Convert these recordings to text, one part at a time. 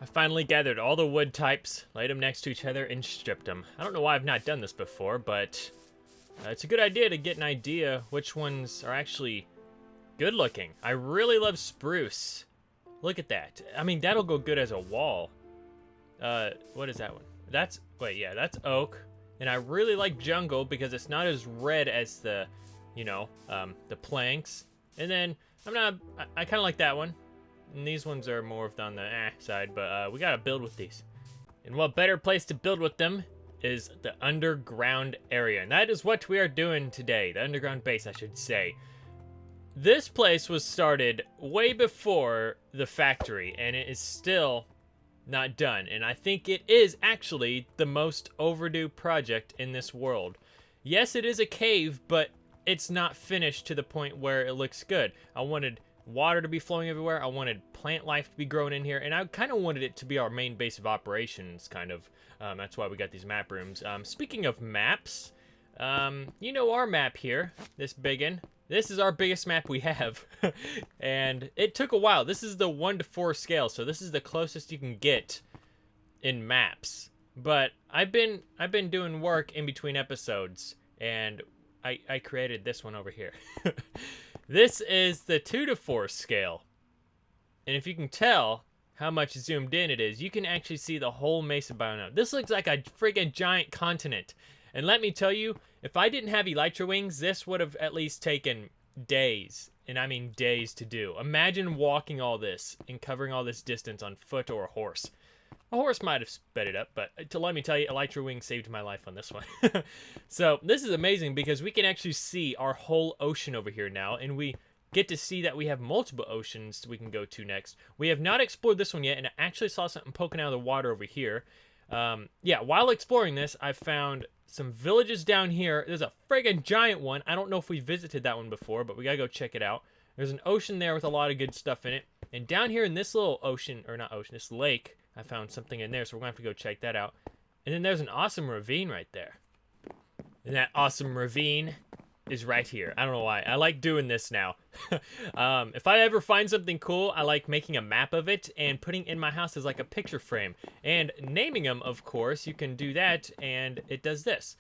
I finally gathered all the wood types, laid them next to each other, and stripped them. I don't know why I've not done this before, but it's a good idea to get an idea which ones are actually good looking. I really love spruce. Look at that. I mean, that'll go good as a wall. What is that one? That's oak. And I really like jungle because it's not as red as the, the planks. And then I kind of like that one. And these ones are more on the side, but we gotta build with these. And what better place to build with them is the underground area. And that is what we are doing today. The underground base, I should say. This place was started way before the factory, and it is still not done. And I think it is actually the most overdue project in this world. Yes, it is a cave, but it's not finished to the point where it looks good. I wanted water to be flowing everywhere. I wanted plant life to be growing in here, and I kind of wanted it to be our main base of operations, kind of. That's why we got these map rooms. Speaking of maps, our map here, this big one. This is our biggest map we have, and it took a while. This is the 1:4 scale, so this is the closest you can get in maps. But I've been doing work in between episodes, and I created this one over here. This is the 2:4 scale, and if you can tell how much zoomed in it is, you can actually see the whole Mesa biome now. This looks like a friggin' giant continent. And let me tell you, if I didn't have elytra wings, this would have at least taken days. And I mean days to do. Imagine walking all this and covering all this distance on foot or a horse. A horse might have sped it up, but let me tell you, elytra wings saved my life on this one. So this is amazing because we can actually see our whole ocean over here now. And we get to see that we have multiple oceans we can go to next. We have not explored this one yet, and I actually saw something poking out of the water over here. While exploring this, I found some villages down here. There's a friggin' giant one. I don't know if we visited that one before, but we gotta go check it out. There's an ocean there with a lot of good stuff in it. And down here in this little ocean, or not ocean, this lake, I found something in there, so we're gonna have to go check that out. And then there's an awesome ravine right there. And that awesome ravine is right here. I don't know why. I like doing this now. If I ever find something cool, I like making a map of it and putting in my house as like a picture frame. And naming them, of course, you can do that, and it does this.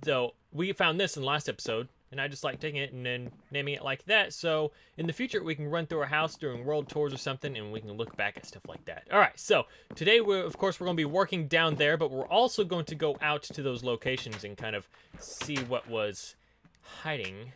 So we found this in the last episode, and I just like taking it and then naming it like that. So in the future, we can run through our house during world tours or something, and we can look back at stuff like that. All right, so today, we're going to be working down there, but we're also going to go out to those locations and kind of see what was hiding.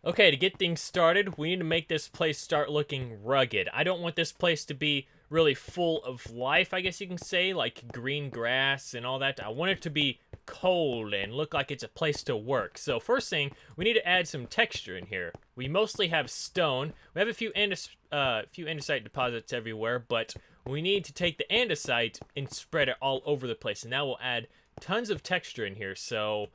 Okay, to get things started, we need to make this place start looking rugged. I don't want this place to be really full of life, I guess you can say, like green grass and all that. I want it to be cold and look like it's a place to work. So first thing, we need to add some texture in here. We mostly have stone. We have a few andesite deposits everywhere, but we need to take the andesite and spread it all over the place, and that will add tons of texture in here. So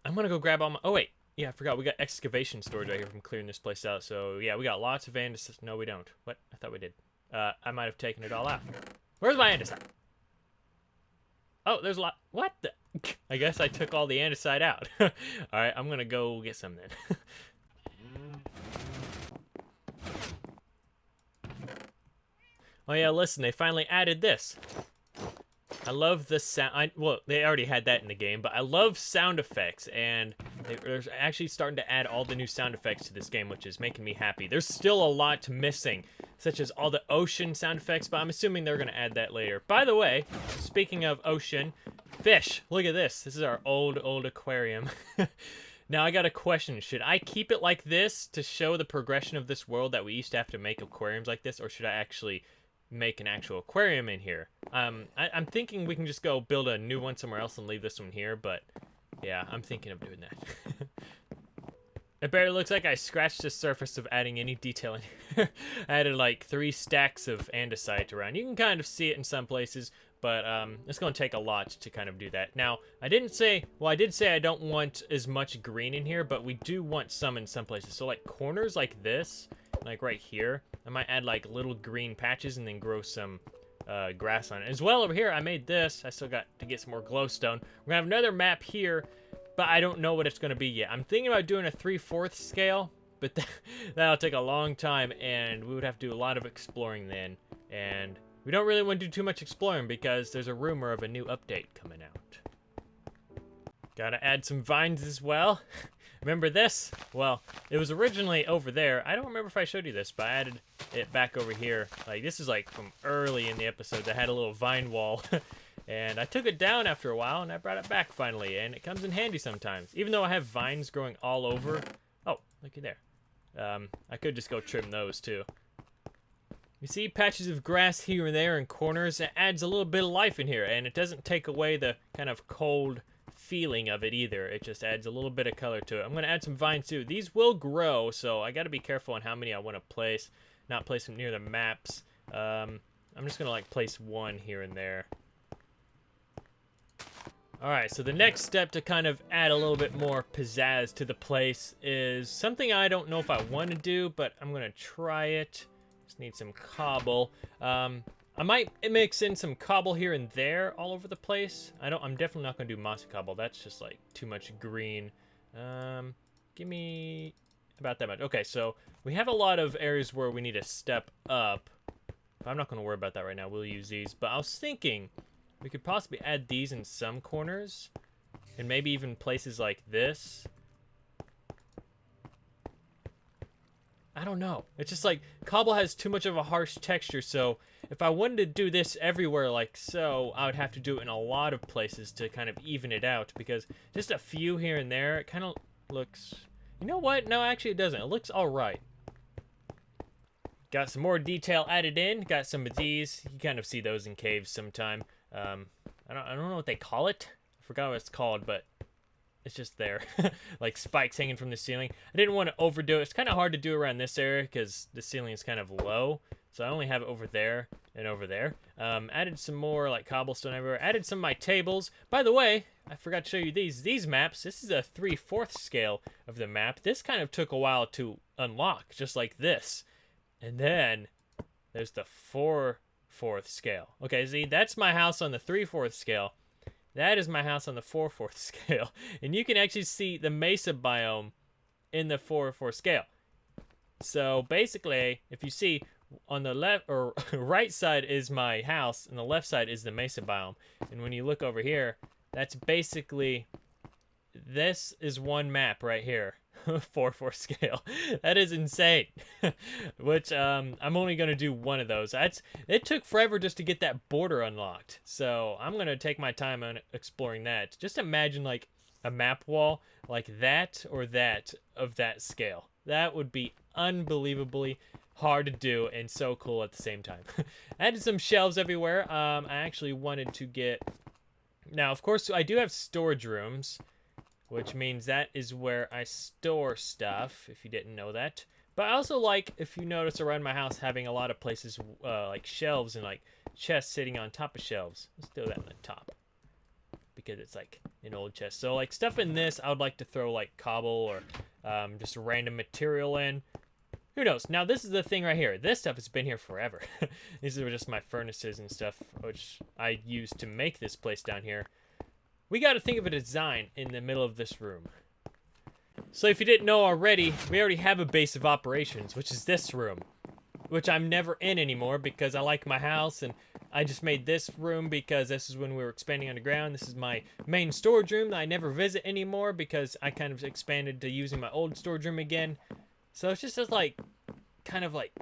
I'm gonna go grab all my... Oh wait, yeah, I forgot. We got excavation storage right here from clearing this place out. So yeah, we got lots of andesite. No, we don't. What? I thought we did. I might have taken it all out. Where's my andesite? Oh, there's a lot. What the? I guess I took all the andesite out. All right, I'm gonna go get some then. Oh yeah, listen, they finally added this. I love the sound. Well, they already had that in the game, but I love sound effects, and they're actually starting to add all the new sound effects to this game, which is making me happy. There's still a lot missing, such as all the ocean sound effects, but I'm assuming they're going to add that later. By the way, speaking of ocean, fish. Look at this. This is our old aquarium. Now, I got a question. Should I keep it like this to show the progression of this world that we used to have to make aquariums like this, or should I actually make an actual aquarium in here? I'm thinking we can just go build a new one somewhere else and leave this one here, but yeah, I'm thinking of doing that. It barely looks like I scratched the surface of adding any detail in here. I added like 3 stacks of andesite around. You can kind of see it in some places, but it's going to take a lot to kind of do that. Now, I did say I don't want as much green in here, but we do want some in some places. So like corners like this, like right here, I might add like little green patches and then grow some grass on it. As well, over here, I made this. I still got to get some more glowstone. We're gonna have another map here, but I don't know what it's gonna be yet. I'm thinking about doing a 3/4 scale, but that'll take a long time, and we would have to do a lot of exploring then. And We don't really want to do too much exploring because there's a rumor of a new update coming out. Gotta add some vines as well. Remember this? Well, it was originally over there. I don't remember if I showed you this, but I added it back over here. Like, this is like from early in the episode that had a little vine wall. And I took it down after a while, and I brought it back finally. And it comes in handy sometimes. Even though I have vines growing all over. Oh, looky there. I could just go trim those too. You see patches of grass here and there in corners. It adds a little bit of life in here, and it doesn't take away the kind of cold feeling of it either. It just adds a little bit of color to it. I'm going to add some vines too. These will grow, so I got to be careful on how many I want to place. Not place them near the maps. I'm just going to like place one here and there. Alright, so the next step to kind of add a little bit more pizzazz to the place is something I don't know if I want to do, but I'm going to try it. Just need some cobble. I might mix in some cobble here and there all over the place. I'm definitely not going to do mossy cobble. That's just like too much green. Give me about that much. Okay, so we have a lot of areas where we need to step up. I'm not going to worry about that right now. We'll use these. But I was thinking we could possibly add these in some corners. And maybe even places like this. I don't know. It's just like cobble has too much of a harsh texture, so if I wanted to do this everywhere like so, I would have to do it in a lot of places to kind of even it out, because just a few here and there, it kind of looks... You know what? No, actually it doesn't. It looks alright. Got some more detail added in. Got some of these. You kind of see those in caves sometime. I don't know what they call it. I forgot what it's called, but it's just there. Like spikes hanging from the ceiling. I didn't want to overdo it. It's kind of hard to do around this area because the ceiling is kind of low. So I only have it over there and over there. Added some more like cobblestone everywhere. Added some of my tables. By the way, I forgot to show you these maps. This is a 3/4 scale of the map. This kind of took a while to unlock, just like this. And then there's the 4/4 scale. Okay, see, that's my house on the 3/4 scale. That is my house on the 4/4 scale. And you can actually see the mesa biome in the 4/4 scale. So basically, if you see on the left or right side is my house and the left side is the mesa biome. And when you look over here, that's basically, this is one map right here. 4/4 scale. That is insane. Which I'm only gonna do one of those. It took forever just to get that border unlocked, so I'm gonna take my time on exploring that. Just imagine like a map wall like that or that of that scale. That would be unbelievably hard to do and so cool at the same time. I added some shelves everywhere. I actually wanted to get, now of course I do have storage rooms, which means that is where I store stuff, if you didn't know that. But I also like, if you notice around my house, having a lot of places like shelves and like chests sitting on top of shelves. Let's do that on the top, because it's like an old chest. So like stuff in this, I would like to throw like cobble or just random material in. Who knows? Now this is the thing right here. This stuff has been here forever. These are just my furnaces and stuff, which I used to make this place down here. We got to think of a design in the middle of this room. So if you didn't know already, we already have a base of operations, which is this room, which I'm never in anymore because I like my house, and I just made this room because this is when we were expanding underground. This is my main storage room that I never visit anymore because I kind of expanded to using my old storage room again. So it's just like, kind of like,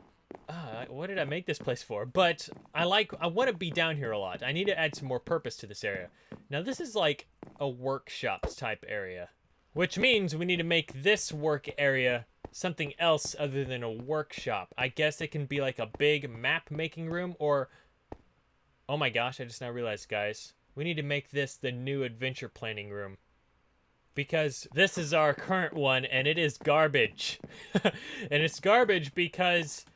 what did I make this place for? But I want to be down here a lot. I need to add some more purpose to this area. Now this is like a workshops type area, which means we need to make this work area something else other than a workshop. I guess it can be like a big map making room, or, oh my gosh, I just now realized, guys, we need to make this the new adventure planning room. Because this is our current one and it is garbage. And it's garbage because,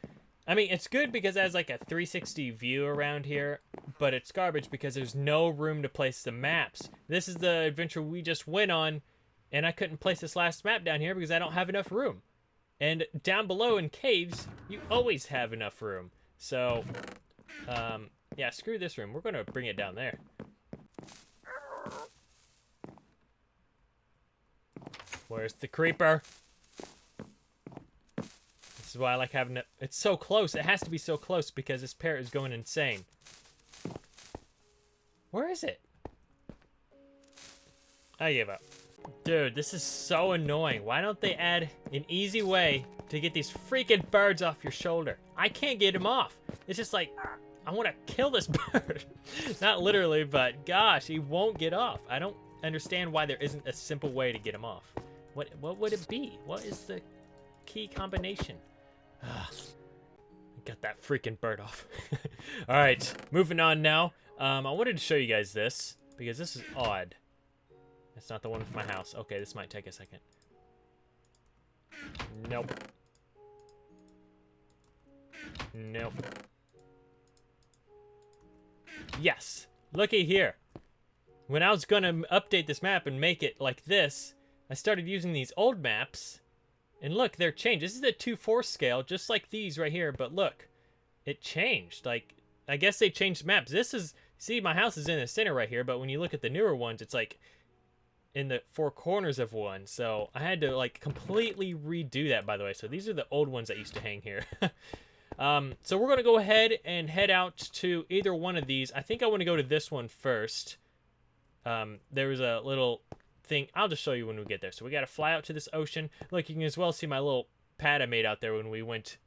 I mean, it's good because it has like a 360 view around here, but it's garbage because there's no room to place the maps. This is the adventure we just went on, and I couldn't place this last map down here because I don't have enough room. And down below in caves, you always have enough room. So, yeah, screw this room. We're going to bring it down there. Where's the creeper? Let's is why I like having it. It's so close. It has to be so close because this parrot is going insane. Where is it? I gave up. Dude, this is so annoying. Why don't they add an easy way to get these freaking birds off your shoulder? I can't get him off. It's just like, I want to kill this bird. Not literally, but gosh, he won't get off. I don't understand why there isn't a simple way to get him off. What would it be? What is the key combination? Got that freaking bird off. All right, moving on now. I wanted to show you guys this because this is odd. It's not the one with my house. Okay, this might take a second. Nope. Nope. Yes. Looky here. When I was gonna update this map and make it like this, I started using these old maps. And look, they're changed. This is a 2:4 scale, just like these right here. But look, it changed. Like, I guess they changed maps. This is, see, my house is in the center right here. But when you look at the newer ones, it's like in the 4 corners of one. So I had to like completely redo that, by the way. So these are the old ones that used to hang here. So we're going to go ahead and head out to either one of these. I think I want to go to this one first. There was a little thing. I'll just show you when we get there. So we got to fly out to this ocean. Look, you can as well see my little pad I made out there when we went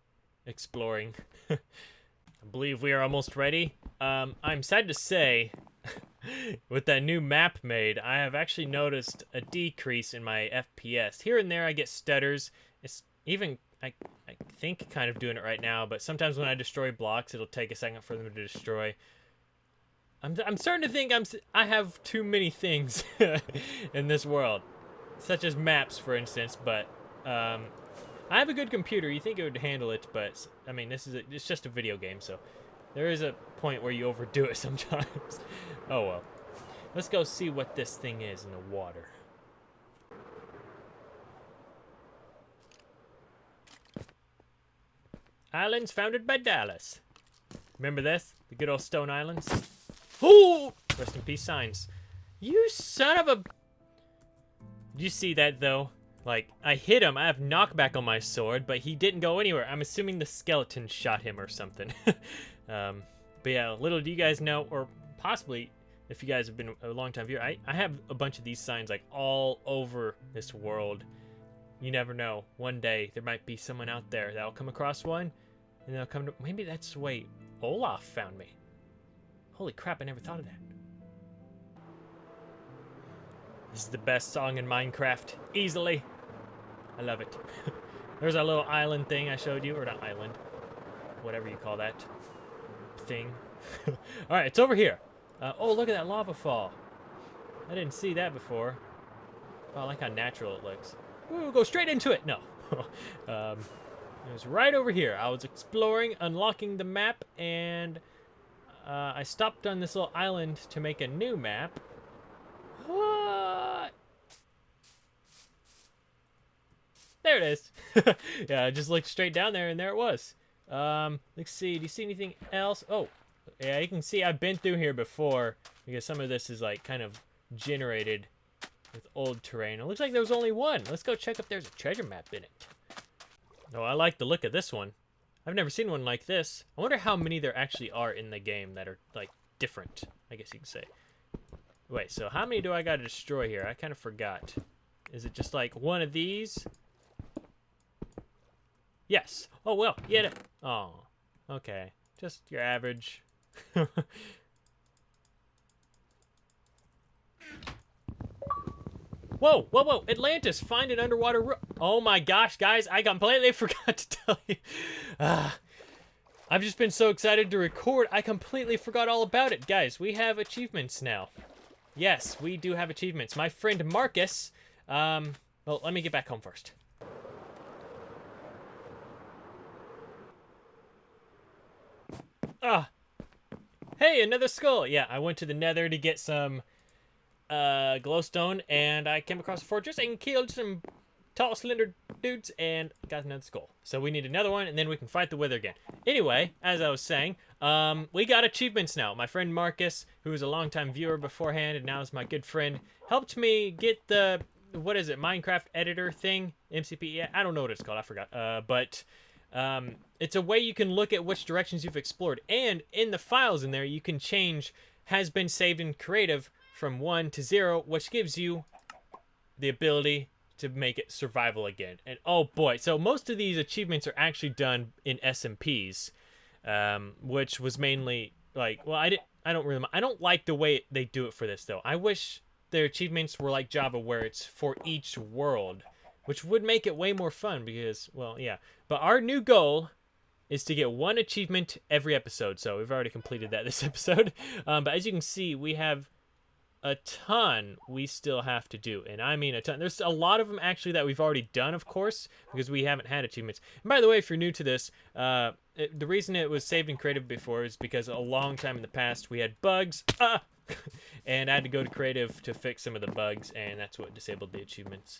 exploring. I believe we are almost ready. I'm sad to say, with that new map made, I have actually noticed a decrease in my FPS. Here and there I get stutters. It's even, I think, kind of doing it right now, but sometimes when I destroy blocks, it'll take a second for them to destroy. I'm starting to think I have too many things in this world, such as maps, for instance. But I have a good computer. You think it would handle it, but I mean, it's just a video game, so there is a point where you overdo it sometimes. Oh well. Let's go see what this thing is in the water. Islands founded by Dallas. Remember this? The good old Stone Islands? Ooh! Rest in peace signs. You son of a... Did you see that, though? Like, I hit him. I have knockback on my sword, but he didn't go anywhere. I'm assuming the skeleton shot him or something. But yeah, little do you guys know, or possibly, if you guys have been a long time viewer, I have a bunch of these signs, like, all over this world. You never know. One day, there might be someone out there that'll come across one, and they'll come to... Maybe that's the way Olaf found me. Holy crap, I never thought of that. This is the best song in Minecraft. Easily. I love it. There's our little island thing I showed you. Or not island. Whatever you call that thing. Alright, it's over here. Oh, look at that lava fall. I didn't see that before. Oh, I like how natural it looks. Ooh, go straight into it. No. It was right over here. I was exploring, unlocking the map, and... I stopped on this little island to make a new map. What? There it is. Yeah, I just looked straight down there, and there it was. Let's see. Do you see anything else? Oh, yeah, you can see I've been through here before because some of this is like kind of generated with old terrain. It looks like there was only one. Let's go check if there's a treasure map in it. Oh, I like the look of this one. I've never seen one like this. I wonder how many there actually are in the game that are, like, different, I guess you could say. Wait, so how many do I gotta destroy here? I kind of forgot. Is it just, like, one of these? Yes. Oh, well, yeah. Oh, okay. Just your average. Whoa, whoa, whoa, Atlantis, find an underwater room. Oh my gosh, guys, I completely forgot to tell you. I've just been so excited to record, I completely forgot all about it. Guys, we have achievements now. Yes, we do have achievements. My friend Marcus, well, let me get back home first. Hey, another skull. Yeah, I went to the nether to get some glowstone, and I came across a fortress and killed some tall, slender dudes and got another skull. So we need another one, and then we can fight the wither again. Anyway, as I was saying, we got achievements now. My friend Marcus, who was a longtime viewer beforehand and now is my good friend, helped me get the, what is it, Minecraft editor thing? MCPE? I don't know what it's called, I forgot. But It's a way you can look at which directions you've explored, and in the files in there, you can change has been saved in creative from 1 to 0, which gives you the ability to make it survival again. And oh boy, so most of these achievements are actually done in SMPs, which was mainly like, well, I don't like the way they do it for this though. I wish their achievements were like Java, where it's for each world, which would make it way more fun because, well, yeah. But our new goal is to get 1 achievement every episode. So we've already completed that this episode. But as you can see, we have a ton we still have to do, and I mean a ton. There's a lot of them actually that we've already done, of course, because we haven't had achievements. And by the way, if you're new to this, the reason it was saved in creative before is because a long time in the past we had bugs, and I had to go to creative to fix some of the bugs, and that's what disabled the achievements.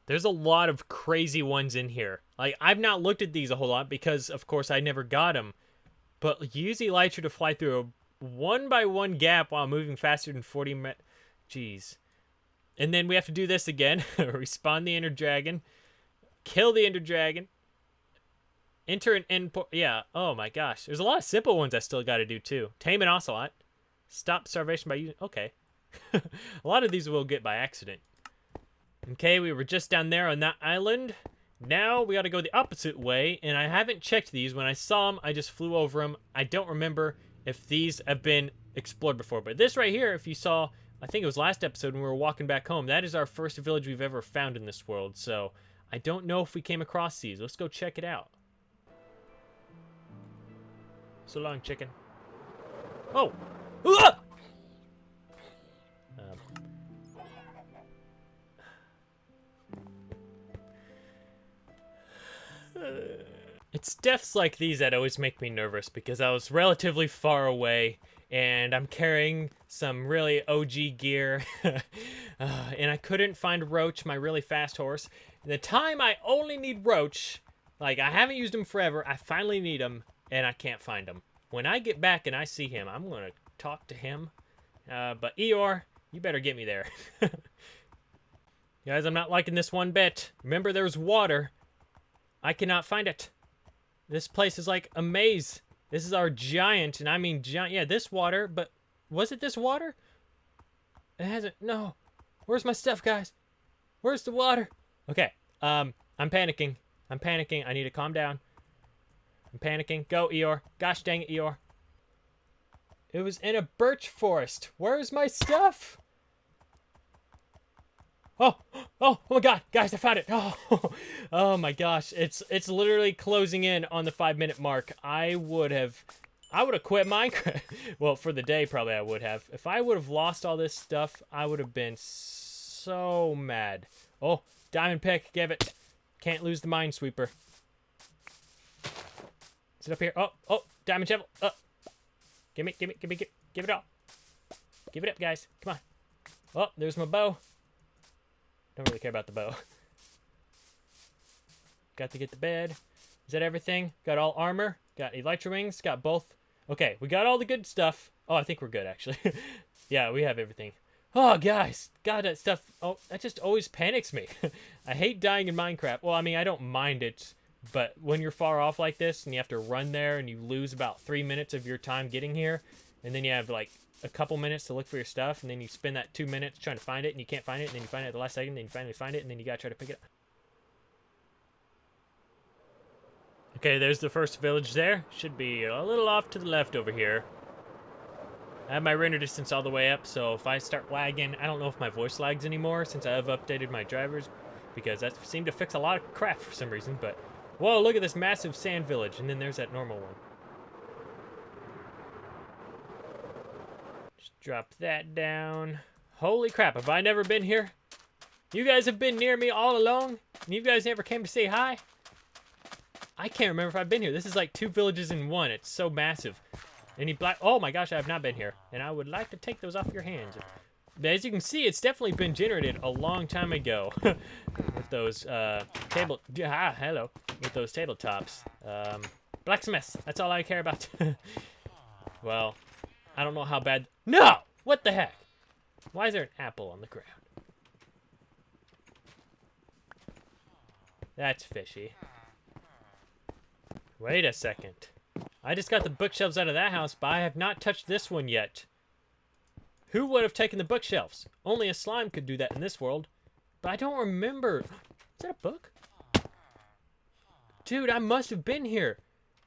There's a lot of crazy ones in here. Like, I've not looked at these a whole lot because, of course, I never got them. But use Elytra to fly through a 1x1 gap while moving faster than 40 meters. Jeez. And then we have to do this again. Respawn the Ender Dragon. Kill the Ender Dragon. Enter an endpoint. Yeah. Oh my gosh. There's a lot of simple ones I still got to do too. Tame an Ocelot. Stop starvation by using... Okay. A lot of these we'll get by accident. Okay, we were just down there on that island. Now we got to go the opposite way, and I haven't checked these. When I saw them, I just flew over them. I don't remember if these have been explored before, but this right here, if you saw, I think it was last episode when we were walking back home, that is our first village we've ever found in this world, so I don't know if we came across these. Let's go check it out. So long, chicken. Oh! Ah! It's deaths like these that always make me nervous because I was relatively far away and I'm carrying some really OG gear and I couldn't find Roach, my really fast horse. And the time I only need Roach, like I haven't used him forever, I finally need him and I can't find him. When I get back and I see him, I'm going to talk to him. But Eeyore, you better get me there. Guys, I'm not liking this one bit. Remember, there's water. I cannot find it. This place is like a maze. This is our giant, and I mean giant. Yeah, this water, but was it this water? It hasn't. No. Where's my stuff, guys? Where's the water? Okay. I'm panicking. I'm panicking. I need to calm down. I'm panicking. Go, Eeyore. Gosh dang it, Eeyore. It was in a birch forest. Where's my stuff? Oh my God, guys, I found it. Oh my gosh, it's literally closing in on the 5-minute mark. I would have quit Minecraft. Well, for the day, probably I would have. If I would have lost all this stuff, I would have been so mad. Oh, diamond pick, give it. Can't lose the minesweeper. Is it up here? Oh, diamond shovel. Give it all. Give it up, guys. Come on. Oh, there's my bow. Don't really care about the bow. Got to get to bed. Is that everything? Got all armor. Got elytra wings. Got both. Okay, we got all the good stuff. Oh, I think we're good, actually. Yeah, we have everything. Oh, guys. God, that stuff... Oh, that just always panics me. I hate dying in Minecraft. Well, I mean, I don't mind it. But when you're far off like this and you have to run there and you lose about 3 minutes of your time getting here, and then you have, like, a couple minutes to look for your stuff, and then you spend that 2 minutes trying to find it, and you can't find it, and then you find it at the last second, and then you finally find it, and then you gotta try to pick it up. Okay, there's the first village there. Should be a little off to the left over here. I have my render distance all the way up, so if I start lagging, I don't know if my voice lags anymore since I have updated my drivers, because that seemed to fix a lot of crap for some reason, but... Whoa, look at this massive sand village, and then there's that normal one. Drop that down. Holy crap, have I never been here? You guys have been near me all along, and you guys never came to say hi? I can't remember if I've been here. This is like 2 villages in one. It's so massive. Any black... Oh my gosh, I have not been here. And I would like to take those off your hands. But as you can see, it's definitely been generated a long time ago. With those, hello. With those tabletops. Blacksmiths. That's all I care about. Well... I don't know how bad... No! What the heck? Why is there an apple on the ground? That's fishy. Wait a second. I just got the bookshelves out of that house, but I have not touched this one yet. Who would have taken the bookshelves? Only a slime could do that in this world. But I don't remember. Is that a book? Dude, I must have been here.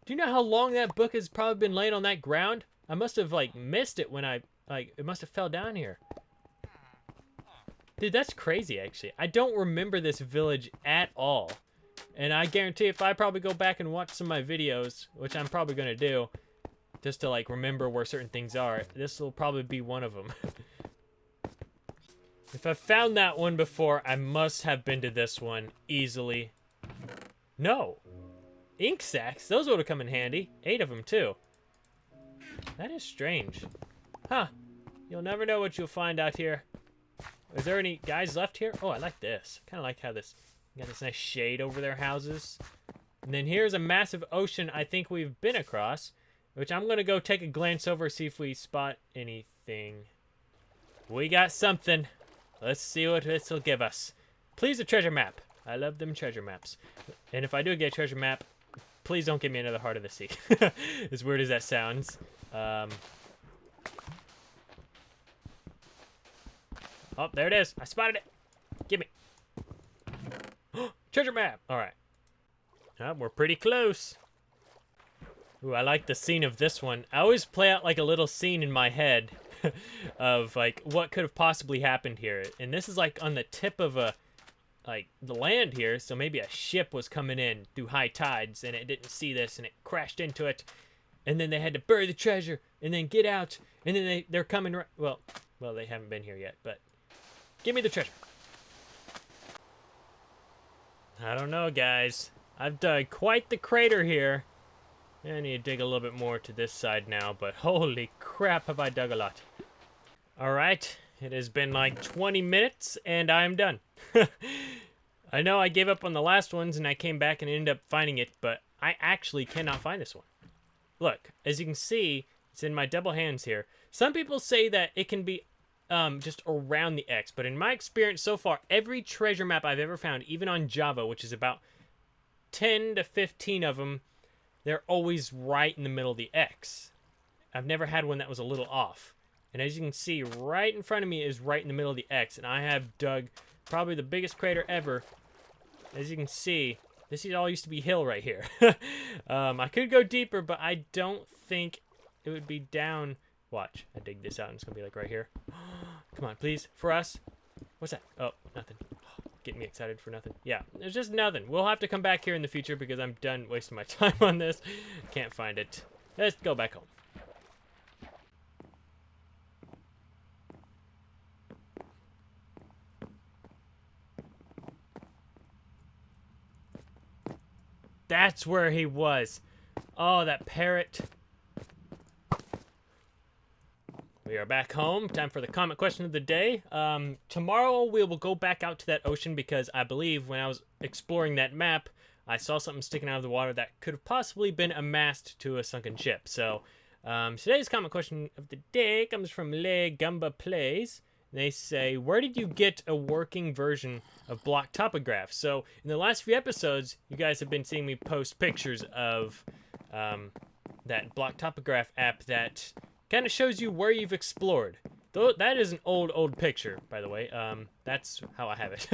Do you know how long that book has probably been laying on that ground? I must have, like, missed it when it must have fell down here. Dude, that's crazy, actually. I don't remember this village at all. And I guarantee if I probably go back and watch some of my videos, which I'm probably going to do, just to, like, remember where certain things are, this will probably be one of them. If I found that one before, I must have been to this one easily. No. Ink sacks? Those would have come in handy. 8 of them, too. That is strange. Huh. You'll never know what you'll find out here. Is there any guys left here? Oh, I like this. Kind of like how this... Got this nice shade over their houses. And then here's a massive ocean I think we've been across, which I'm going to go take a glance over, see if we spot anything. We got something. Let's see what this will give us. Please, a treasure map. I love them treasure maps. And if I do get a treasure map, please don't give me another Heart of the Sea. As weird as that sounds. Oh, there it is. I spotted it. Give me. Treasure map! Alright. We're pretty close. Ooh, I like the scene of this one. I always play out like a little scene in my head of like what could have possibly happened here. And this is like on the tip of the land here, so maybe a ship was coming in through high tides and it didn't see this and it crashed into it. And then they had to bury the treasure and then get out. And then they're coming well, they haven't been here yet, but give me the treasure. I don't know, guys. I've dug quite the crater here. I need to dig a little bit more to this side now, but holy crap have I dug a lot. Alright, it has been like 20 minutes, and I'm done. I know I gave up on the last ones, and I came back and ended up finding it, but I actually cannot find this one. Look, as you can see, it's in my double hands here. Some people say that it can be just around the X. But in my experience so far, every treasure map I've ever found, even on Java, which is about 10 to 15 of them, they're always right in the middle of the X. I've never had one that was a little off. And as you can see, right in front of me is right in the middle of the X. And I have dug probably the biggest crater ever. As you can see, this all used to be hill right here. I could go deeper, but I don't think it would be down... Watch, I dig this out and it's gonna be like right here. Come on, please, for us. What's that? Oh, nothing. Getting me excited for nothing. Yeah, there's just nothing. We'll have to come back here in the future because I'm done wasting my time on this. Can't find it. Let's go back home. That's where he was. Oh, that parrot. We are back home. Time for the comment question of the day. Tomorrow we will go back out to that ocean because I believe when I was exploring that map, I saw something sticking out of the water that could have possibly been a mast to a sunken ship. So today's comment question of the day comes from Le Gumba Plays. They say, where did you get a working version of block topograph? So in the last few episodes, you guys have been seeing me post pictures of that block topograph app that kind of shows you where you've explored. Though that is an old picture, by the way. That's how I have it.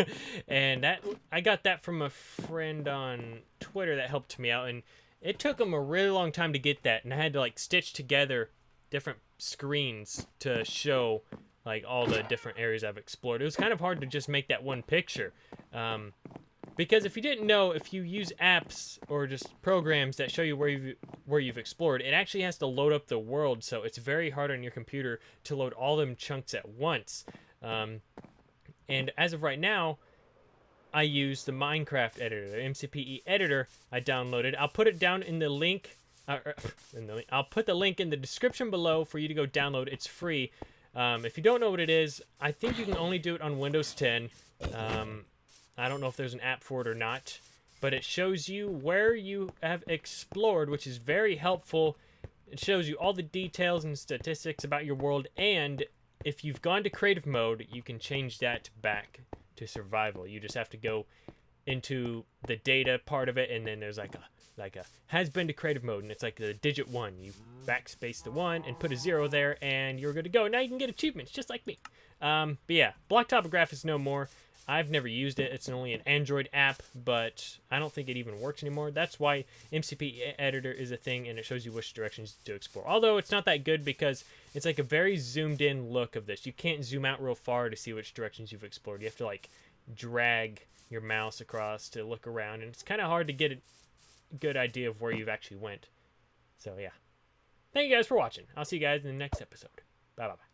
And I got that from a friend on Twitter that helped me out, and it took him a really long time to get that, and I had to like stitch together different screens to show like all the different areas I've explored. It was kind of hard to just make that one picture. Because if you didn't know, if you use apps or just programs that show you where you've explored, it actually has to load up the world, so it's very hard on your computer to load all them chunks at once. And as of right now, I use the Minecraft editor, the MCPE editor I downloaded. I'll put it down in the link. I'll put the link in the description below for you to go download. It's free. If you don't know what it is, I think you can only do it on Windows 10. I don't know if there's an app for it or not, but it shows you where you have explored, which is very helpful. It shows you all the details and statistics about your world, and if you've gone to creative mode, you can change that back to survival. You just have to go into the data part of it, and then there's like a has been to creative mode, and it's like the digit 1. You backspace the 1 and put a 0 there, and you're good to go. Now you can get achievements just like me. But yeah, block topograph is no more. I've never used it. It's only an Android app, but I don't think it even works anymore. That's why MCPE editor is a thing, and it shows you which directions to explore. Although it's not that good because it's like a very zoomed in look of this. You can't zoom out real far to see which directions you've explored. You have to like drag your mouse across to look around, and it's kind of hard to get a good idea of where you've actually went. So yeah. Thank you guys for watching. I'll see you guys in the next episode. Bye-bye.